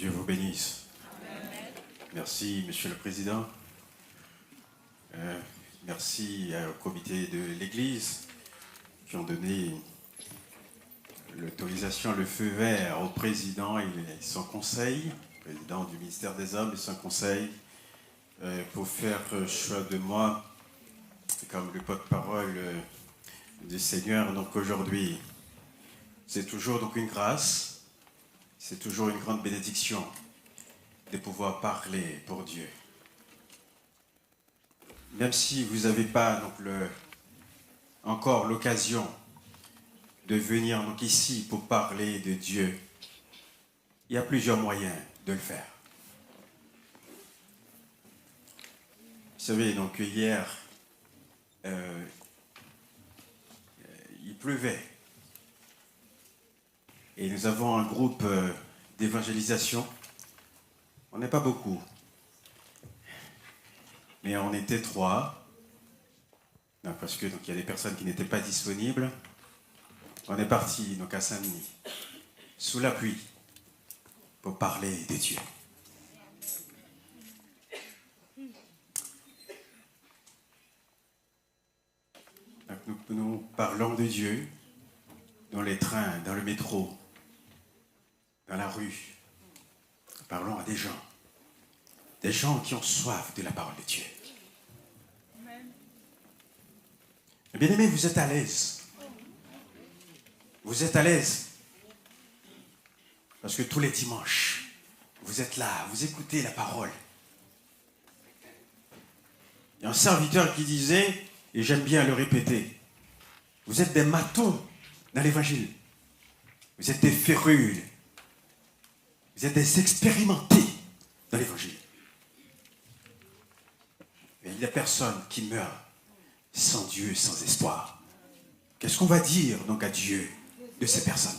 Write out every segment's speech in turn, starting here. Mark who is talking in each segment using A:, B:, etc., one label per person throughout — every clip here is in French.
A: Dieu vous bénisse. Merci, Monsieur le Président. Merci au comité de l'Église qui ont donné l'autorisation, le feu vert au président et son conseil, président du ministère des Hommes et son conseil, pour faire choix de moi comme le porte-parole du Seigneur. Donc aujourd'hui, c'est toujours donc une grâce, c'est toujours une grande bénédiction de pouvoir parler pour Dieu. Même si vous n'avez pas donc, encore l'occasion de venir donc, ici pour parler de Dieu, il y a plusieurs moyens de le faire. Vous savez, donc hier, il pleuvait. Et nous avons un groupe d'évangélisation. On n'est pas beaucoup. Mais on était 3. Non, parce que donc, il y a des personnes qui n'étaient pas disponibles. On est parti donc, à Saint-Denis, sous la pluie, pour parler de Dieu. Donc, nous parlons de Dieu dans les trains, dans le métro, dans la rue. Nous parlons à des gens qui ont soif de la parole de Dieu. Bien-aimés, vous êtes à l'aise. Vous êtes à l'aise. Parce que tous les dimanches, vous êtes là, vous écoutez la parole. Il y a un serviteur qui disait, et j'aime bien le répéter, vous êtes des matons dans l'évangile. Vous êtes des férules. Vous êtes des expérimentés dans l'évangile. Mais il n'y a personne qui meurt sans Dieu, sans espoir. Qu'est-ce qu'on va dire donc à Dieu de ces personnes?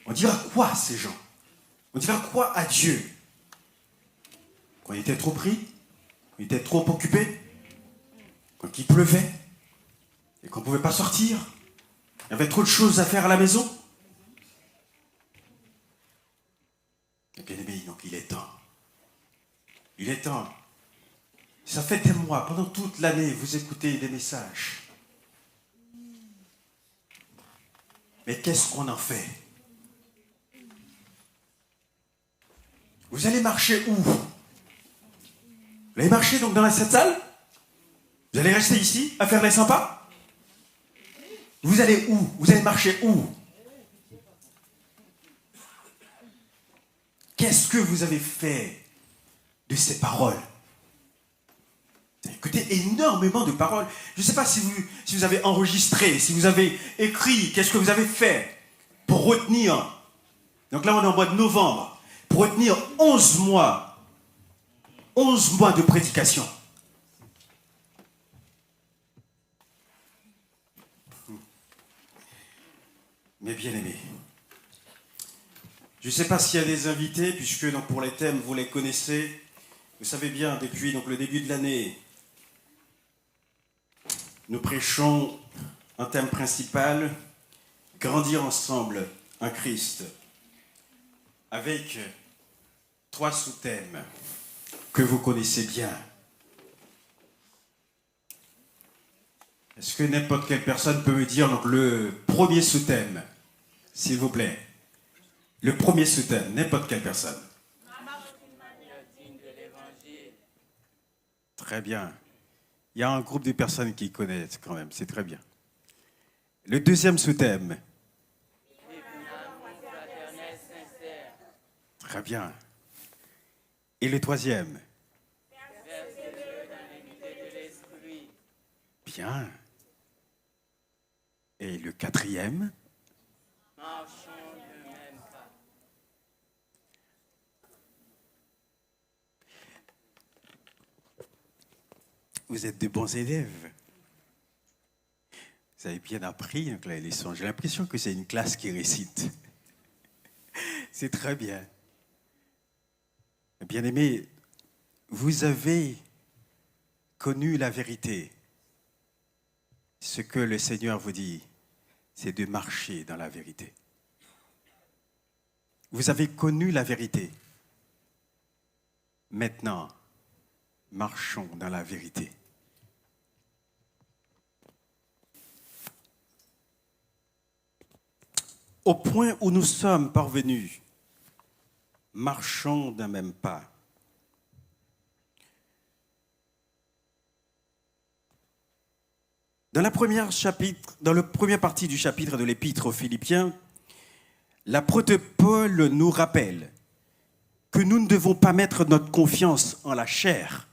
A: On dira quoi à ces gens? On dira quoi à Dieu? Quand il était trop pris, quand il était trop occupé, quand il pleuvait, et qu'on ne pouvait pas sortir, il y avait trop de choses à faire à la maison. Et bien aimé, donc il est temps. Il est temps. Ça fait des mois, pendant toute l'année, vous écoutez des messages. Mais qu'est-ce qu'on en fait? Vous allez marcher où? Vous allez marcher donc dans cette salle? Vous allez rester ici à faire les sympas? Vous allez où? Vous allez marcher où? Qu'est-ce que vous avez fait de ces paroles? Vous avez écouté énormément de paroles. Je ne sais pas si vous avez enregistré, si vous avez écrit, qu'est-ce que vous avez fait pour retenir. Donc là, on est en mois de novembre. Pour retenir 11 mois. 11 mois de prédication. Mais bien aimé, je ne sais pas s'il y a des invités, puisque donc, pour les thèmes, vous les connaissez. Vous savez bien, depuis donc, le début de l'année, nous prêchons un thème principal, grandir ensemble en Christ, avec 3 sous-thèmes que vous connaissez bien. Est-ce que n'importe quelle personne peut me dire donc, le premier sous-thème, s'il vous plaît? Le premier sous-thème, n'importe quelle personne. Très bien. Il y a un groupe de personnes qui connaissent quand même, c'est très bien. Le deuxième sous-thème. Très bien. Et le troisième? Bien. Et le quatrième? Vous êtes de bons élèves. Vous avez bien appris donc, la leçon. J'ai l'impression que c'est une classe qui récite. C'est très bien. Bien-aimés, vous avez connu la vérité. Ce que le Seigneur vous dit, c'est de marcher dans la vérité. Vous avez connu la vérité. Maintenant, marchons dans la vérité. Au point où nous sommes parvenus, marchons d'un même pas. Dans la première partie du chapitre de l'Épître aux Philippiens, l'apôtre Paul nous rappelle que nous ne devons pas mettre notre confiance en la chair,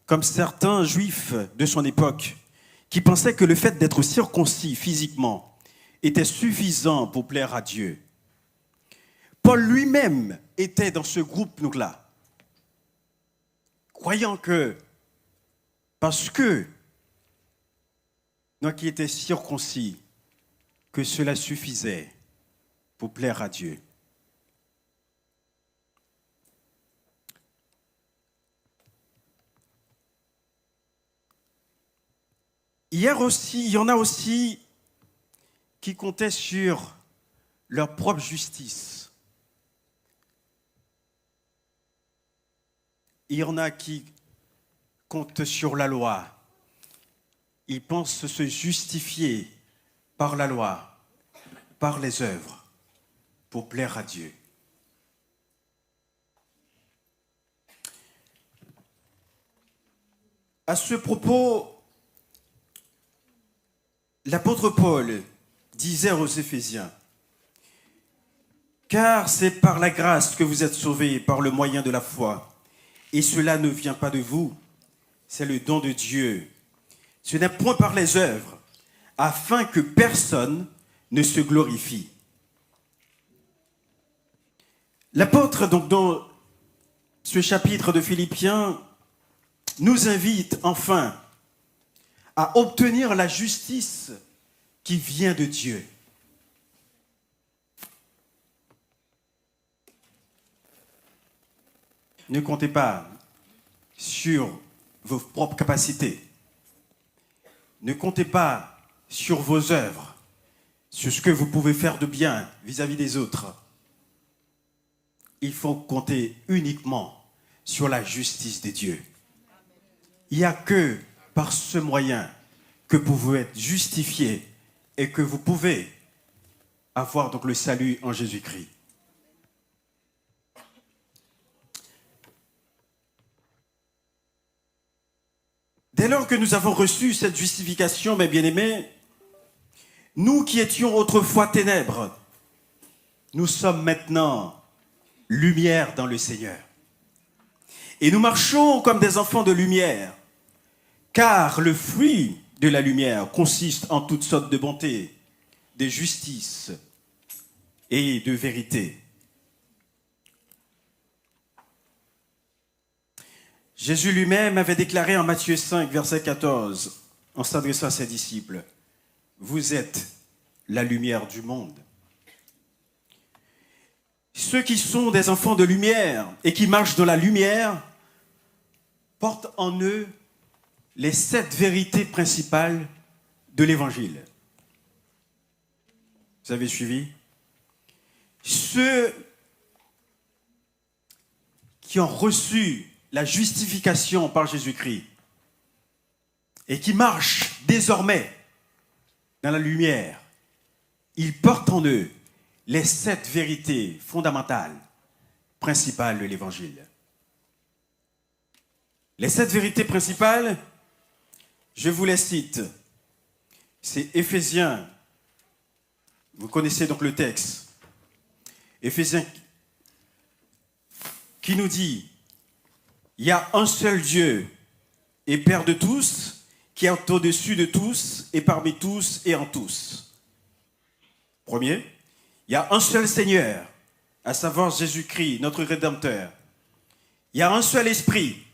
A: comme certains juifs de son époque qui pensaient que le fait d'être circoncis physiquement était suffisant pour plaire à Dieu. Paul lui-même était dans ce groupe-là, croyant que parce que nous qui étions circoncis, que cela suffisait pour plaire à Dieu. Il y en a aussi qui comptaient sur leur propre justice. Il y en a qui comptent sur la loi. Ils pensent se justifier par la loi, par les œuvres, pour plaire à Dieu. À ce propos, l'apôtre Paul disait aux Éphésiens, « Car c'est par la grâce que vous êtes sauvés par le moyen de la foi, et cela ne vient pas de vous, c'est le don de Dieu. Ce n'est point par les œuvres, afin que personne ne se glorifie. » L'apôtre, donc, dans ce chapitre de Philippiens, nous invite enfin à obtenir la justice qui vient de Dieu. Ne comptez pas sur vos propres capacités. Ne comptez pas sur vos œuvres, sur ce que vous pouvez faire de bien vis-à-vis des autres. Il faut compter uniquement sur la justice de Dieu. Il n'y a que par ce moyen que vous pouvez être justifié et que vous pouvez avoir donc le salut en Jésus-Christ. Dès lors que nous avons reçu cette justification, mes bien-aimés, nous qui étions autrefois ténèbres, nous sommes maintenant lumière dans le Seigneur. Et nous marchons comme des enfants de lumière, car le fruit de la lumière consiste en toutes sortes de bonté, de justice et de vérité. Jésus lui-même avait déclaré en Matthieu 5, verset 14, en s'adressant à ses disciples, « Vous êtes la lumière du monde. » Ceux qui sont des enfants de lumière et qui marchent dans la lumière portent en eux les 7 vérités principales de l'Évangile. Vous avez suivi? Ceux qui ont reçu la justification par Jésus-Christ et qui marchent désormais dans la lumière, ils portent en eux les 7 vérités fondamentales, principales de l'Évangile. Les 7 vérités principales, je vous les cite. C'est Éphésiens, vous connaissez donc le texte. Éphésiens qui nous dit, il y a un seul Dieu et Père de tous, qui est au-dessus de tous et parmi tous et en tous. Premier, il y a un seul Seigneur, à savoir Jésus-Christ, notre Rédempteur. Il y a un seul Esprit.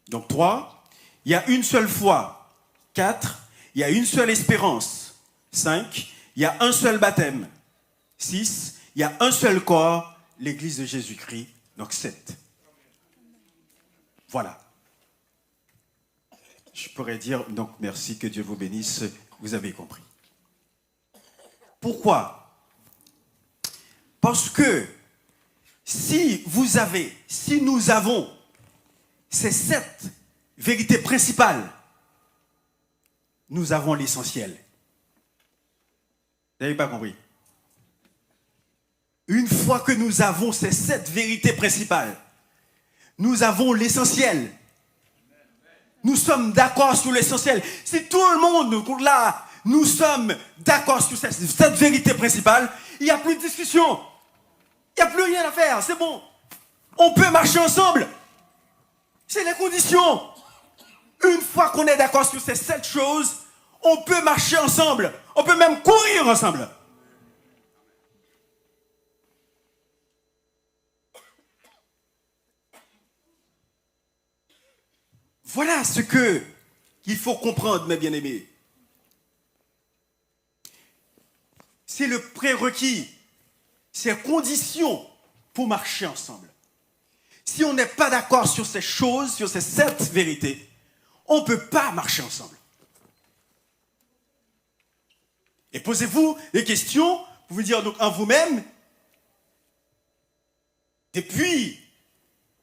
A: Donc 3, il y a une seule foi. 4, il y a une seule espérance. 5, il y a un seul baptême. 6, il y a un seul corps, l'Église de Jésus-Christ. Donc 7. Voilà. Je pourrais dire, donc merci, que Dieu vous bénisse, vous avez compris. Pourquoi? Parce que si nous avons ces 7 vérités principales, nous avons l'essentiel. Vous n'avez pas compris? Une fois que nous avons ces 7 vérités principales, nous avons l'essentiel. Nous sommes d'accord sur l'essentiel. Si tout le monde, là, nous sommes d'accord sur cette vérité principale, il n'y a plus de discussion. Il n'y a plus rien à faire. C'est bon. On peut marcher ensemble. C'est les conditions. Une fois qu'on est d'accord sur ces 7 choses, on peut marcher ensemble. On peut même courir ensemble. Voilà ce qu'il faut comprendre, mes bien-aimés. C'est le prérequis, c'est la condition pour marcher ensemble. Si on n'est pas d'accord sur ces choses, sur ces 7 vérités, on ne peut pas marcher ensemble. Et posez-vous des questions, vous pouvez dire donc en vous-même, depuis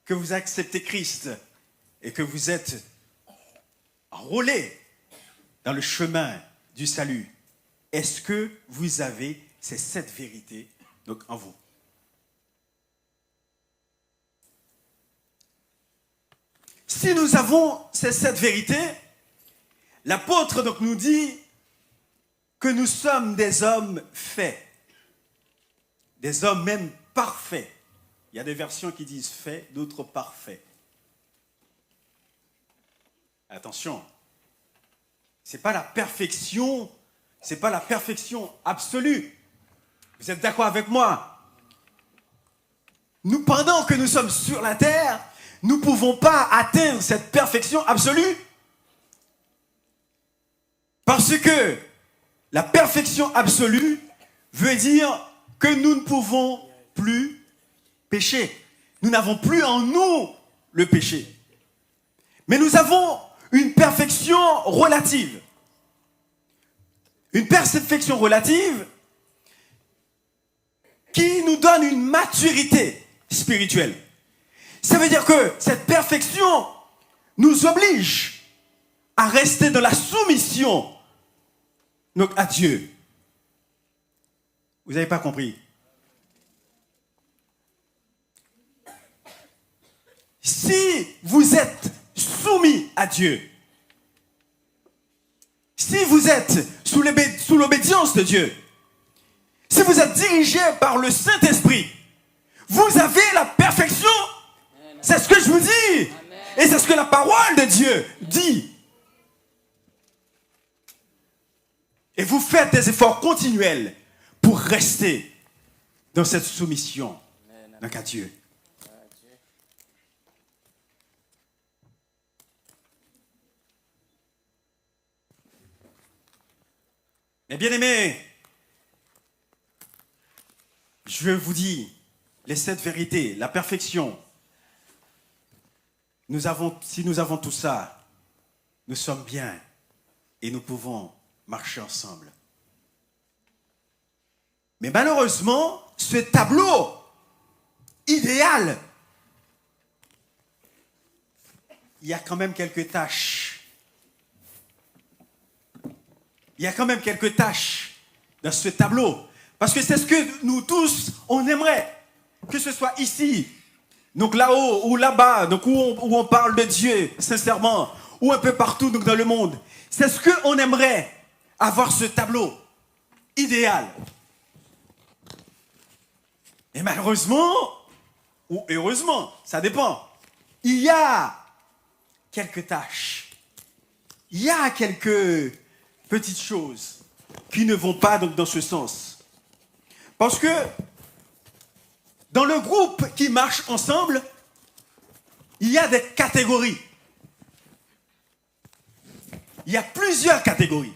A: que vous acceptez Christ et que vous êtes enrôlé dans le chemin du salut, est-ce que vous avez ces 7 vérités donc, en vous? Si nous avons ces 7 vérités, l'apôtre donc nous dit que nous sommes des hommes faits, des hommes même parfaits. Il y a des versions qui disent faits, d'autres parfaits. Attention, c'est pas la perfection absolue. Vous êtes d'accord avec moi? Nous, pendant que nous sommes sur la terre, nous ne pouvons pas atteindre cette perfection absolue. Parce que la perfection absolue veut dire que nous ne pouvons plus pécher. Nous n'avons plus en nous le péché. Mais nous avons une perfection relative. Une perfection relative qui nous donne une maturité spirituelle. Ça veut dire que cette perfection nous oblige à rester dans la soumission donc, à Dieu. Vous n'avez pas compris? Si vous êtes soumis à Dieu, si vous êtes sous l'obéissance de Dieu, si vous êtes dirigé par le Saint-Esprit, vous avez la perfection. C'est ce que je vous dis. Et c'est ce que la parole de Dieu dit. Et vous faites des efforts continuels pour rester dans cette soumission donc à Dieu. Mais bien aimés, je vous dis, les 7 vérités, la perfection, si nous avons tout ça, nous sommes bien et nous pouvons marcher ensemble. Mais malheureusement, ce tableau idéal, il y a quand même quelques tâches. Il y a quand même quelques tâches dans ce tableau. Parce que c'est ce que nous tous, on aimerait. Que ce soit ici, donc là-haut ou là-bas, donc où on parle de Dieu, sincèrement, ou un peu partout donc dans le monde. C'est ce qu'on aimerait, avoir ce tableau idéal. Et malheureusement, ou heureusement, ça dépend, il y a quelques tâches. Il y a quelques petites choses qui ne vont pas donc dans ce sens. Parce que dans le groupe qui marche ensemble, il y a des catégories. Il y a plusieurs catégories.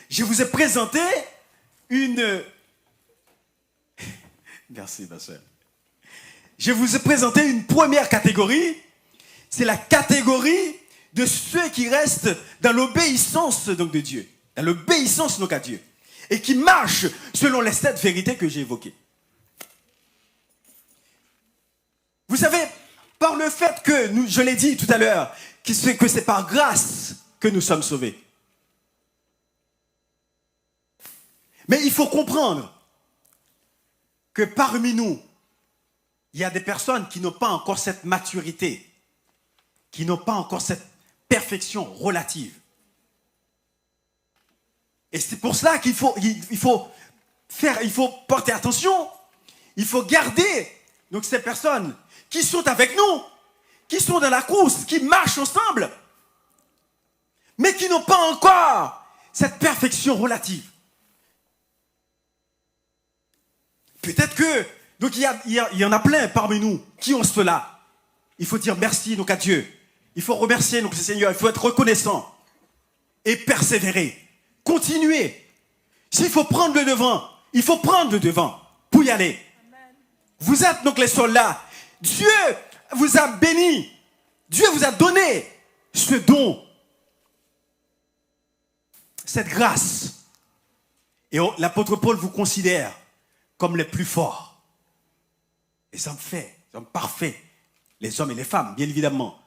A: Je vous ai présenté une... Merci, ma soeur. Je vous ai présenté une première catégorie. C'est la catégorie de ceux qui restent dans l'obéissance donc de Dieu. Dans l'obéissance donc à Dieu. Et qui marchent selon les 7 vérités que j'ai évoquées. savez, par le fait que, je l'ai dit tout à l'heure, que c'est par grâce que nous sommes sauvés. Mais il faut comprendre que parmi nous, il y a des personnes qui n'ont pas encore cette maturité, qui n'ont pas encore cette perfection relative. Et c'est pour cela qu'il faut porter attention, il faut garder donc ces personnes qui sont avec nous, qui sont dans la course, qui marchent ensemble, mais qui n'ont pas encore cette perfection relative. Peut-être que, donc il y en a plein parmi nous qui ont cela. Il faut dire merci donc à Dieu. Il faut remercier donc le Seigneur. Il faut être reconnaissant et persévérer, continuer. S'il faut prendre le devant, il faut prendre le devant pour y aller. Amen. Vous êtes donc les soldats. Dieu vous a béni. Dieu vous a donné ce don, cette grâce. Et l'apôtre Paul vous considère comme les plus forts. Les hommes faits, les hommes parfaits, les hommes et les femmes, bien évidemment.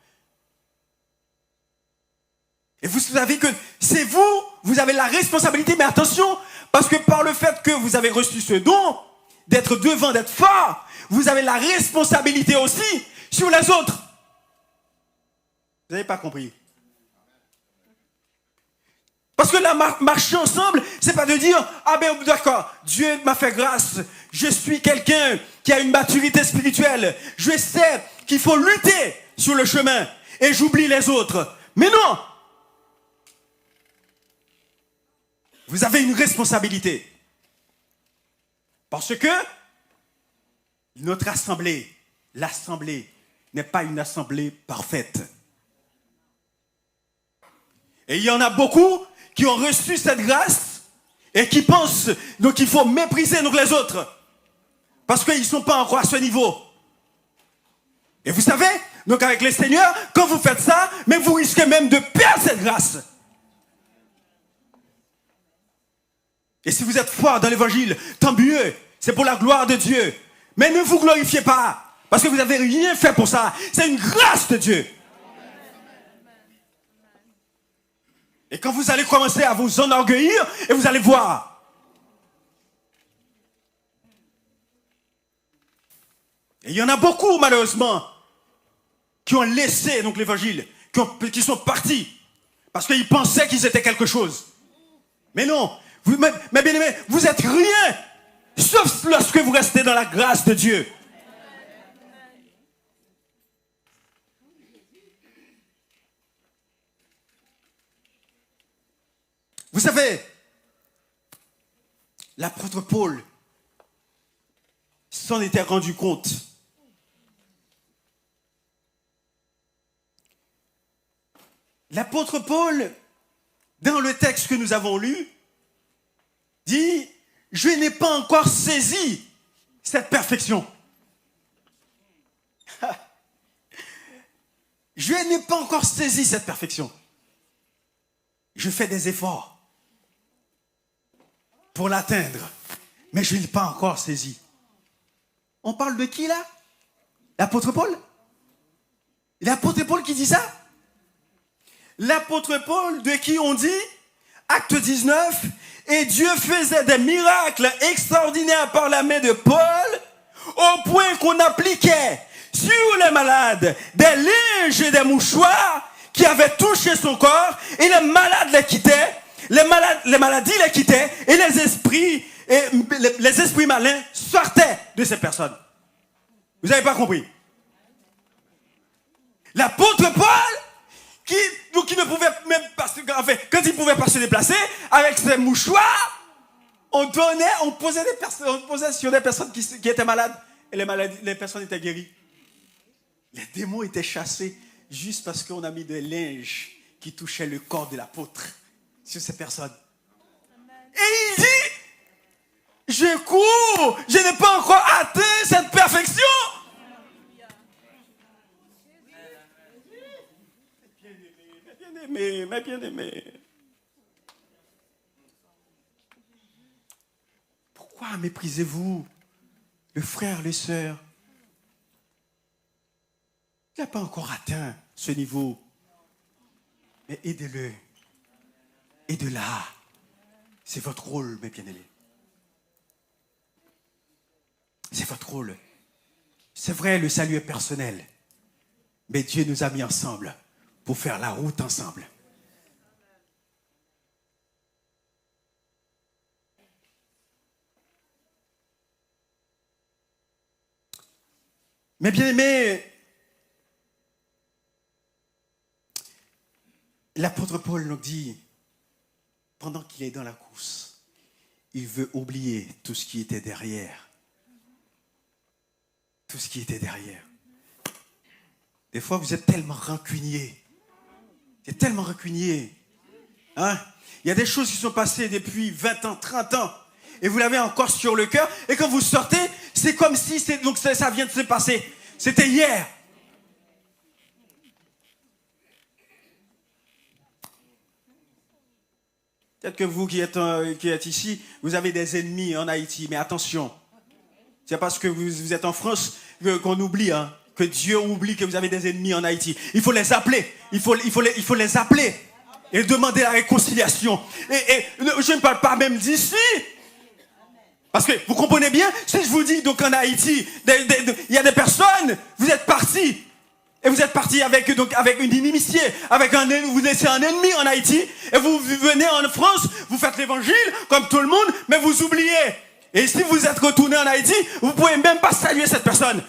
A: Et vous savez que c'est vous avez la responsabilité, mais attention, parce que par le fait que vous avez reçu ce don, d'être devant, d'être fort, vous avez la responsabilité aussi sur les autres. Vous n'avez pas compris? Parce que là, marcher ensemble, c'est pas de dire, ah ben d'accord, Dieu m'a fait grâce, je suis quelqu'un qui a une maturité spirituelle, je sais qu'il faut lutter sur le chemin, et j'oublie les autres. Mais non! Vous avez une responsabilité. Parce que notre assemblée, l'assemblée, n'est pas une assemblée parfaite. Et il y en a beaucoup qui ont reçu cette grâce et qui pensent donc qu'il faut mépriser donc les autres parce qu'ils ne sont pas encore à ce niveau. Et vous savez, donc avec les seigneurs, quand vous faites ça, mais vous risquez même de perdre cette grâce. Et si vous êtes fort dans l'évangile, tant mieux, c'est pour la gloire de Dieu. Mais ne vous glorifiez pas, parce que vous n'avez rien fait pour ça. C'est une grâce de Dieu. Et quand vous allez commencer à vous enorgueillir, et vous allez voir. Et il y en a beaucoup, malheureusement, qui ont laissé donc l'évangile, qui sont partis, parce qu'ils pensaient qu'ils étaient quelque chose. Mais non, mais bien aimé, vous êtes rien, sauf lorsque vous restez dans la grâce de Dieu. Vous savez, l'apôtre Paul s'en était rendu compte. L'apôtre Paul, dans le texte que nous avons lu, dit « Je n'ai pas encore saisi cette perfection. » Je n'ai pas encore saisi cette perfection. Je fais des efforts pour l'atteindre, mais je ne l'ai pas encore saisi. On parle de qui là? L'apôtre Paul? L'apôtre Paul qui dit ça? L'apôtre Paul de qui on dit, acte 19, et Dieu faisait des miracles extraordinaires par la main de Paul, au point qu'on appliquait sur les malades des linges et des mouchoirs qui avaient touché son corps, et les malades les quittaient, les maladies les quittaient, et les esprits malins sortaient de ces personnes. Vous n'avez pas compris? L'apôtre Paul, qui ne pouvait même pas, quand il pouvait pas se déplacer, avec ses mouchoirs, on posait sur des personnes qui étaient malades, et les personnes étaient guéries. Les démons étaient chassés juste parce qu'on a mis des linges qui touchaient le corps de l'apôtre sur ces personnes. Et il dit, je cours, je n'ai pas encore atteint cette perfection. Mais bien aimé. Pourquoi méprisez-vous le frère, les sœurs? Il n'a pas encore atteint ce niveau. Mais aidez-le. Aidez-la. C'est votre rôle, mes bien-aimés. C'est votre rôle. C'est vrai, le salut est personnel. Mais Dieu nous a mis ensemble pour faire la route ensemble. Mais bien aimé, l'apôtre Paul nous dit, pendant qu'il est dans la course, il veut oublier tout ce qui était derrière. Tout ce qui était derrière. Des fois, vous êtes tellement rancunier. Vous êtes tellement rancunier. Hein? Il y a des choses qui sont passées depuis 20 ans, 30 ans. Et vous l'avez encore sur le cœur. Et quand vous sortez, c'est comme si donc ça vient de se passer. C'était hier. Peut-être que vous qui êtes ici, vous avez des ennemis en Haïti. Mais attention. C'est parce que vous êtes en France qu'on oublie, hein, que Dieu oublie que vous avez des ennemis en Haïti. Il faut les appeler. Il faut les appeler. Et demander la réconciliation. Et je ne parle pas même d'ici. Parce que vous comprenez bien, si je vous dis donc en Haïti, il y a des personnes, vous êtes partis. Et vous êtes partis avec une inimitié, vous laissez un ennemi en Haïti. Et vous venez en France, vous faites l'évangile comme tout le monde, mais vous oubliez. Et si vous êtes retourné en Haïti, vous ne pouvez même pas saluer cette personne.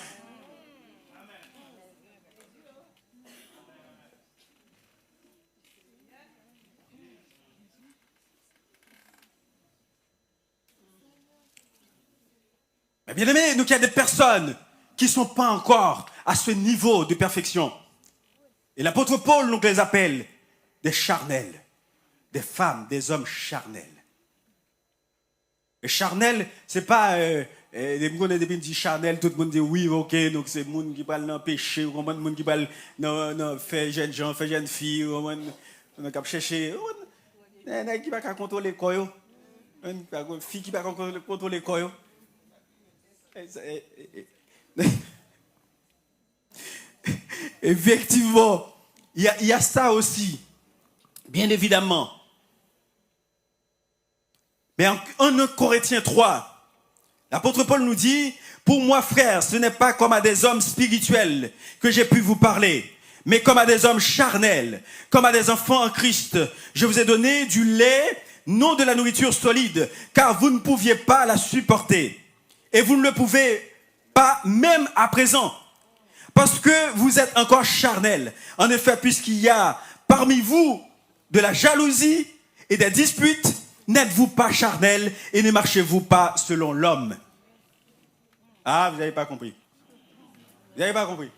A: Mais bien aimé, donc il y a des personnes qui ne sont pas encore à ce niveau de perfection. Et l'apôtre Paul donc les appelle des charnels, des femmes, des hommes charnels. Et charnel, c'est pas des gens qui disent charnel, tout le monde dit oui, ok, donc c'est les gens qui parlent dans le péché, ou les gens qui parlent dans faire jeunes gens, faire jeunes filles, ou les gens qui cherchent, les gens qui ne peuvent pas contrôler les corps, les filles qui ne peuvent pas contrôler les corps. Effectivement, il y a ça aussi, bien évidemment. Mais en 1 Corinthiens 3, l'apôtre Paul nous dit, pour moi frère, ce n'est pas comme à des hommes spirituels que j'ai pu vous parler, mais comme à des hommes charnels, comme à des enfants en Christ. Je vous ai donné du lait, non de la nourriture solide, car vous ne pouviez pas la supporter. Et vous ne le pouvez pas même à présent, parce que vous êtes encore charnels. En effet, puisqu'il y a parmi vous de la jalousie et des disputes, n'êtes-vous pas charnels et ne marchez-vous pas selon l'homme? Ah, vous n'avez pas compris. Vous n'avez pas compris.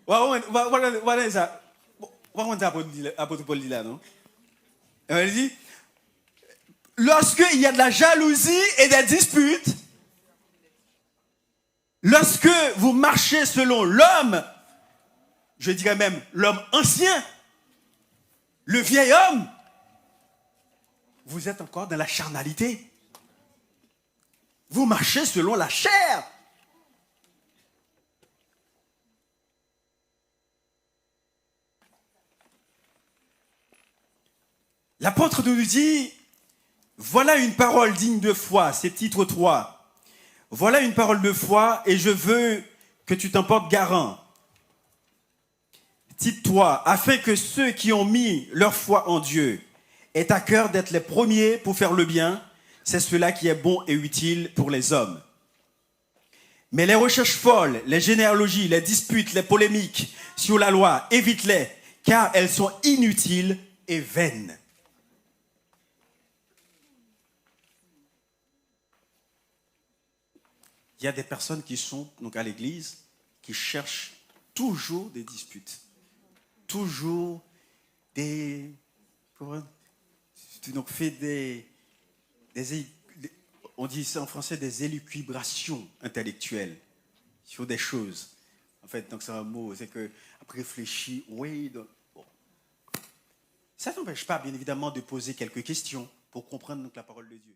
A: Voilà ça. Voilà l'apôtre Paul dit là, non? Il dit, lorsqu'il y a de la jalousie et des disputes, lorsque vous marchez selon l'homme, je dirais même l'homme ancien, le vieil homme, vous êtes encore dans la charnalité. Vous marchez selon la chair. L'apôtre nous dit, voilà une parole digne de foi, c'est titre 3. Voilà une parole de foi et je veux que tu t'en portes garant. Titre 3, afin que ceux qui ont mis leur foi en Dieu aient à cœur d'être les premiers pour faire le bien, c'est cela qui est bon et utile pour les hommes. Mais les recherches folles, les généalogies, les disputes, les polémiques sur la loi, évite-les, car elles sont inutiles et vaines. Il y a des personnes qui sont donc à l'église, qui cherchent toujours des disputes, toujours des... Donc fait on dit ça en français, des élucubrations intellectuelles sur des choses. En fait, donc c'est un mot, c'est que après réfléchir, oui. Donc, bon. Ça n'empêche pas, bien évidemment, de poser quelques questions pour comprendre donc, la parole de Dieu.